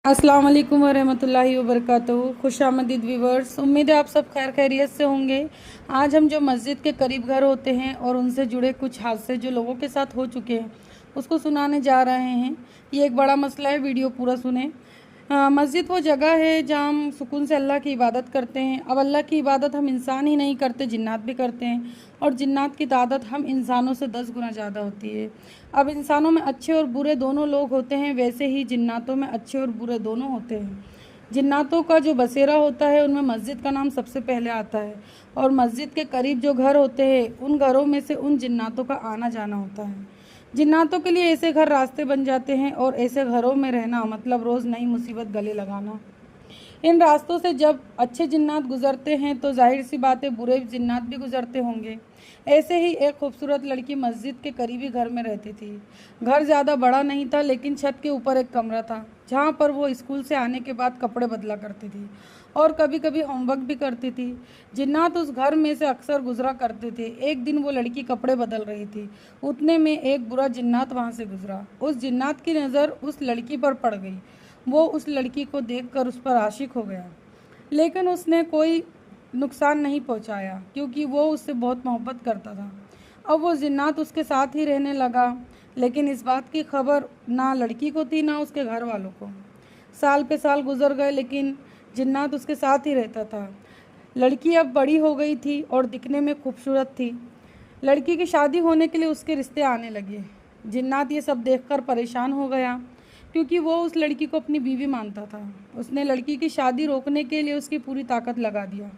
अस्सलाम वालेकुम वरहमतुल्लाहि वबरकातुहू। खुशामदीद व्यूवर्स, उम्मीद है आप सब खैर खैरियत से होंगे। आज हम जो मस्जिद के करीब घर होते हैं और उनसे जुड़े कुछ हादसे जो लोगों के साथ हो चुके हैं उसको सुनाने जा रहे हैं। ये एक बड़ा मसला है, वीडियो पूरा सुने। मस्जिद वो जगह है जहाँ हम सुकून से अल्लाह की इबादत करते हैं। अब अल्लाह की इबादत हम इंसान ही नहीं करते, जिन्नात भी करते हैं, और जिन्नात की तादाद हम इंसानों से 10 गुना ज़्यादा होती है। अब इंसानों में अच्छे और बुरे दोनों लोग होते हैं, वैसे ही जिन्नातों में अच्छे और बुरे दोनों होते हैं। जिन्नातों का जो बसेरा होता है उनमें मस्जिद का नाम सबसे पहले आता है, और मस्जिद के करीब जो घर होते हैं उन घरों में से उन जिन्नातों का आना जाना होता है। जिन्नातों के लिए ऐसे घर रास्ते बन जाते हैं, और ऐसे घरों में रहना मतलब रोज़ नई मुसीबत गले लगाना। इन रास्तों से जब अच्छे जिन्नात गुजरते हैं तो जाहिर सी बात है बुरे जिन्नात भी गुजरते होंगे। ऐसे ही एक खूबसूरत लड़की मस्जिद के करीबी घर में रहती थी। घर ज़्यादा बड़ा नहीं था, लेकिन छत के ऊपर एक कमरा था जहाँ पर वो स्कूल से आने के बाद कपड़े बदला करती थी और कभी कभी होमवर्क भी करती थी। जिन्नात उस घर में से अक्सर गुजरा करते थे। एक दिन वो लड़की कपड़े बदल रही थी, उतने में एक बुरा जिन्नात वहाँ से गुजरा। उस जिन्नात की नज़र उस लड़की पर पड़ गई। वो उस लड़की को देखकर उस पर आशिक हो गया, लेकिन उसने कोई नुकसान नहीं पहुंचाया क्योंकि वो उससे बहुत मोहब्बत करता था। अब वो जिन्नात उसके साथ ही रहने लगा, लेकिन इस बात की खबर ना लड़की को थी ना उसके घर वालों को। साल पे साल गुजर गए, लेकिन जिन्नात उसके साथ ही रहता था। लड़की अब बड़ी हो गई थी और दिखने में खूबसूरत थी। लड़की की शादी होने के लिए उसके रिश्ते आने लगे। जिन्नात ये सब देखकर परेशान हो गया, क्योंकि वो उस लड़की को अपनी बीवी मानता था। उसने लड़की की शादी रोकने के लिए उसकी पूरी ताकत लगा दिया।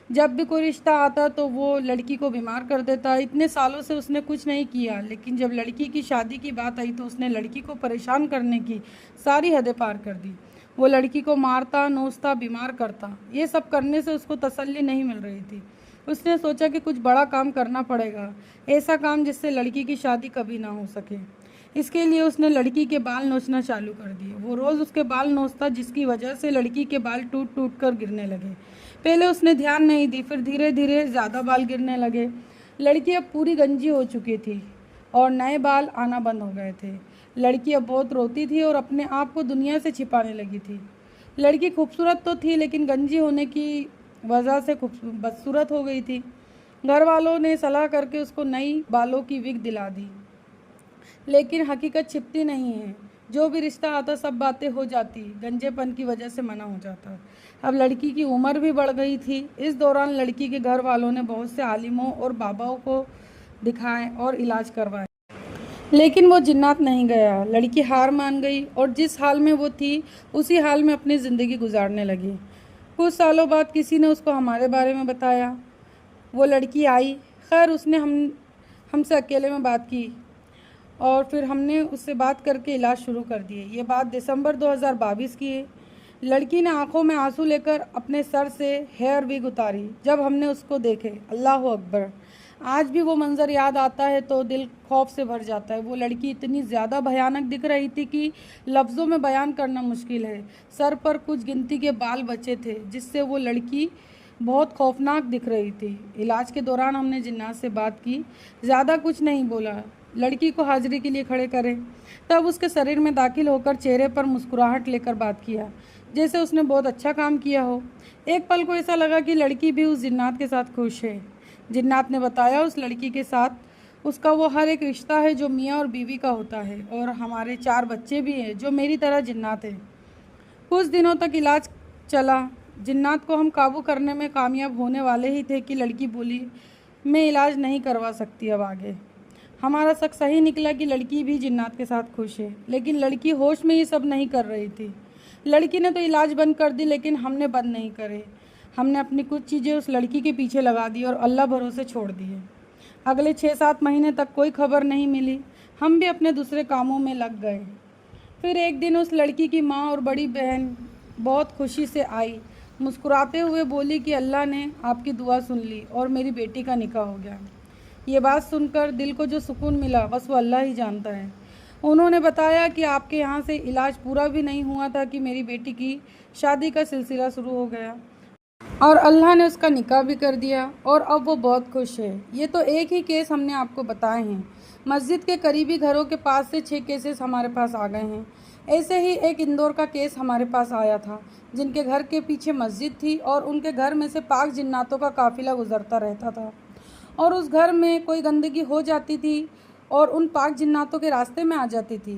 जब भी कोई रिश्ता आता तो वो लड़की को बीमार कर देता। इतने सालों से उसने कुछ नहीं किया, लेकिन जब लड़की की शादी की बात आई तो उसने लड़की को परेशान करने की सारी हदें पार कर दी। वो लड़की को मारता, नोचता, बीमार करता। ये सब करने से उसको तसल्ली नहीं मिल रही थी। उसने सोचा कि कुछ बड़ा काम करना पड़ेगा, ऐसा काम जिससे लड़की की शादी कभी ना हो सके। इसके लिए उसने लड़की के बाल नोचना चालू कर दिए। वो रोज़ उसके बाल नोचता, जिसकी वजह से लड़की के बाल टूट टूट कर गिरने लगे। पहले उसने ध्यान नहीं दी, फिर धीरे धीरे ज़्यादा बाल गिरने लगे। लड़की अब पूरी गंजी हो चुकी थी और नए बाल आना बंद हो गए थे। लड़की अब बहुत रोती थी और अपने आप को दुनिया से छिपाने लगी थी। लड़की खूबसूरत तो थी, लेकिन गंजी होने की वजह से बदसूरत हो गई थी। घर वालों ने सलाह करके उसको नई बालों की विग दिला दी, लेकिन हकीकत छिपती नहीं है। जो भी रिश्ता आता सब बातें हो जाती, गंजेपन की वजह से मना हो जाता। अब लड़की की उम्र भी बढ़ गई थी। इस दौरान लड़की के घर वालों ने बहुत से आलिमों और बाबाओं को दिखाए और इलाज करवाए, लेकिन वो जिन्नात नहीं गया। लड़की हार मान गई और जिस हाल में वो थी उसी हाल में अपनी ज़िंदगी गुजारने लगी। कुछ सालों बाद किसी ने उसको हमारे बारे में बताया। वो लड़की आई। खैर, उसने हमसे अकेले में बात की और फिर हमने उससे बात करके इलाज शुरू कर दिए। ये बात दिसंबर 2022 की है। लड़की ने आंखों में आंसू लेकर अपने सर से हेयर विग उतारी। जब हमने उसको देखे, अल्लाह अकबर, आज भी वो मंज़र याद आता है तो दिल खौफ से भर जाता है। वो लड़की इतनी ज़्यादा भयानक दिख रही थी कि लफ्ज़ों में बयान करना मुश्किल है। सर पर कुछ गिनती के बाल बचे थे, जिससे वो लड़की बहुत खौफनाक दिख रही थी। इलाज के दौरान हमने जिन्नात से बात की, ज़्यादा कुछ नहीं बोला, लड़की को हाजिरी के लिए खड़े करें। तब उसके शरीर में दाखिल होकर चेहरे पर मुस्कुराहट लेकर बात किया, जैसे उसने बहुत अच्छा काम किया हो। एक पल को ऐसा लगा कि लड़की भी उस जिन्नात के साथ खुश है। जिन्नात ने बताया उस लड़की के साथ उसका वो हर एक रिश्ता है जो मियाँ और बीवी का होता है, और हमारे 4 बच्चे भी हैं जो मेरी तरह जिन्नात हैं। कुछ दिनों तक इलाज चला। जिन्नात को हम काबू करने में कामयाब होने वाले ही थे कि लड़की बोली, मैं इलाज नहीं करवा सकती अब आगे। हमारा शक सही निकला कि लड़की भी जिन्नात के साथ खुश है, लेकिन लड़की होश में ये सब नहीं कर रही थी। लड़की ने तो इलाज बंद कर दी, लेकिन हमने बंद नहीं करे। हमने अपनी कुछ चीज़ें उस लड़की के पीछे लगा दी और अल्लाह भरोसे छोड़ दिए। अगले 6-7 महीने तक कोई खबर नहीं मिली। हम भी अपने दूसरे कामों में लग गए। फिर एक दिन उस लड़की की माँ और बड़ी बहन बहुत खुशी से आई। मुस्कुराते हुए बोली कि अल्लाह ने आपकी दुआ सुन ली और मेरी बेटी का निकाह हो गया। ये बात सुनकर दिल को जो सुकून मिला बस वो अल्लाह ही जानता है। उन्होंने बताया कि आपके यहाँ से इलाज पूरा भी नहीं हुआ था कि मेरी बेटी की शादी का सिलसिला शुरू हो गया और अल्लाह ने उसका निकाह भी कर दिया और अब वो बहुत खुश है। ये तो एक ही केस हमने आपको बताए हैं। मस्जिद के करीबी घरों के पास से 6 केसेस हमारे पास आ गए हैं। ऐसे ही एक इंदौर का केस हमारे पास आया था, जिनके घर के पीछे मस्जिद थी और उनके घर में से पाक जिन्नातों का काफ़िला गुज़रता रहता था और उस घर में कोई गंदगी हो जाती थी और उन पाक जिन्नातों के रास्ते में आ जाती थी,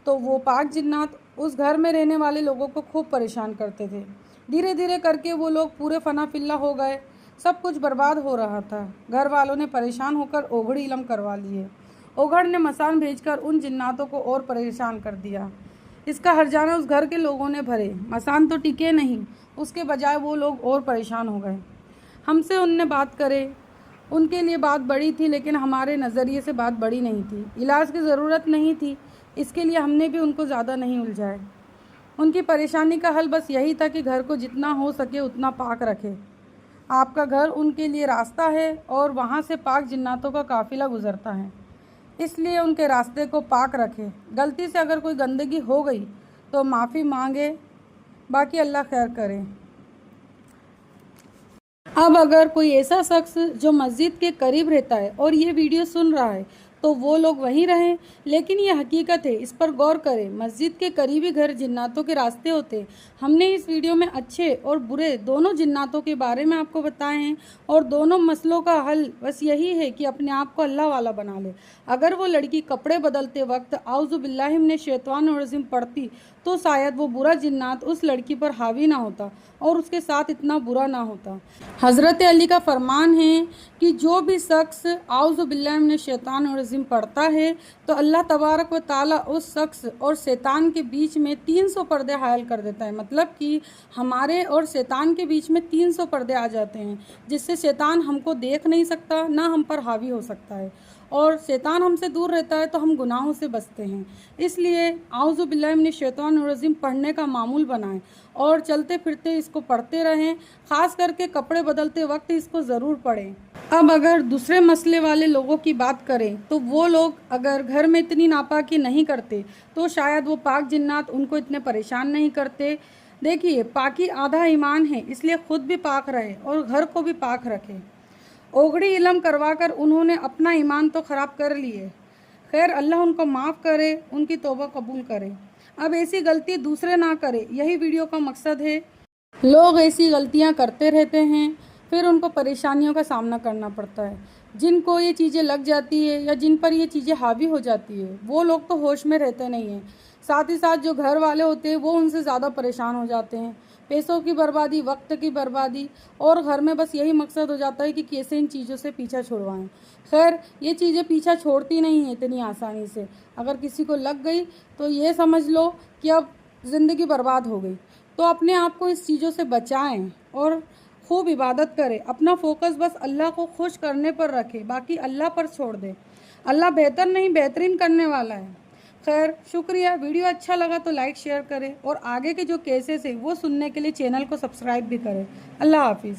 तो वो पाक जिन्नात उस घर में रहने वाले लोगों को खूब परेशान करते थे। धीरे धीरे करके वो लोग पूरे फना फिल्ला हो गए, सब कुछ बर्बाद हो रहा था। घर वालों ने परेशान होकर ओघड़ इलम करवा लिए। ओघड़ ने मसान भेजकर उन जिन्नातों को और परेशान कर दिया। इसका हर्जाना उस घर के लोगों ने भरे। मसान तो टिके नहीं, उसके बजाय वो लोग और परेशान हो गए। हमसे उनने बात करे, उनके लिए बात बड़ी थी, लेकिन हमारे नज़रिए से बात बड़ी नहीं थी। इलाज की ज़रूरत नहीं थी, इसके लिए हमने भी उनको ज़्यादा नहीं उलझाए। उनकी परेशानी का हल बस यही था कि घर को जितना हो सके उतना पाक रखे। आपका घर उनके लिए रास्ता है और वहाँ से पाक जिन्नातों का काफ़िला गुज़रता है, इसलिए उनके रास्ते को पाक रखें। गलती से अगर कोई गंदगी हो गई तो माफ़ी मांगे, बाकी अल्लाह खैर करे। अब अगर कोई ऐसा शख्स जो मस्जिद के करीब रहता है और ये वीडियो सुन रहा है तो वो लोग वहीं रहें, लेकिन ये हकीकत है, इस पर गौर करें। मस्जिद के करीबी घर जिन्नातों के रास्ते होते हैं। हमने इस वीडियो में अच्छे और बुरे दोनों जिन्नातों के बारे में आपको बताए हैं और दोनों मसलों का हल बस यही है कि अपने आप को अल्लाह वाला बना ले। अगर वो लड़की कपड़े बदलते वक्त आउज़ु बिल्लाहि मिनश शैतानिर रजीम पढ़ती तो शायद वो बुरा जिन्नात उस लड़की पर हावी ना होता और उसके साथ इतना बुरा ना होता। हज़रत अली का फरमान है कि जो भी शख्स आउज़ु बिल्लाहि मिनश शैतानिर रजीम पढ़ता है तो अल्लाह तबारक व ताला उस शख्स और शैतान के बीच में 300 पर्दे हायल कर देता है। मतलब कि हमारे और शैतान के बीच में 300 पर्दे आ जाते हैं, जिससे शैतान हमको देख नहीं सकता, ना हम पर हावी हो सकता है, और शैतान हमसे दूर रहता है तो हम गुनाहों से बचते हैं। इसलिए आउज़ु बिल्लाहि मिनश शैतानिर रजीम पढ़ने का मामूल बनाएं और चलते फिरते इसको पढ़ते रहें। ख़ास करके कपड़े बदलते वक्त इसको ज़रूर पढ़ें। अब अगर दूसरे मसले वाले लोगों की बात करें तो वो लोग अगर घर में इतनी नापाकी नहीं करते तो शायद वो पाक जिन्नात उनको इतने परेशान नहीं करते। देखिए, पाकी आधा ईमान है, इसलिए ख़ुद भी पाक रहे और घर को भी पाक रखे। ओघड़ी इलम करवाकर उन्होंने अपना ईमान तो ख़राब कर लिए। खैर, अल्लाह उनको माफ़ करे, उनकी तौबा कबूल करे। अब ऐसी गलती दूसरे ना करे, यही वीडियो का मकसद है। लोग ऐसी गलतियां करते रहते हैं, फिर उनको परेशानियों का सामना करना पड़ता है। जिनको ये चीज़ें लग जाती है या जिन पर ये चीज़ें हावी हो जाती है वो लोग तो होश में रहते नहीं हैं। साथ ही साथ जो घर वाले होते हैं वो उनसे ज़्यादा परेशान हो जाते हैं। पैसों की बर्बादी, वक्त की बर्बादी, और घर में बस यही मकसद हो जाता है कि कैसे इन चीज़ों से पीछा छुड़वाएं। खैर, ये चीज़ें पीछा छोड़ती नहीं हैं इतनी आसानी से। अगर किसी को लग गई तो ये समझ लो कि अब ज़िंदगी बर्बाद हो गई। तो अपने आप को इस चीज़ों से बचाएं और खूब इबादत करें। अपना फोकस बस अल्लाह को खुश करने पर रखें, बाकी अल्लाह पर छोड़ दें। अल्लाह बेहतर नहीं बेहतरीन करने वाला है। खैर, शुक्रिया। वीडियो अच्छा लगा तो लाइक शेयर करें और आगे के जो केसेस है वो सुनने के लिए चैनल को सब्सक्राइब भी करें। अल्लाह हाफिज़।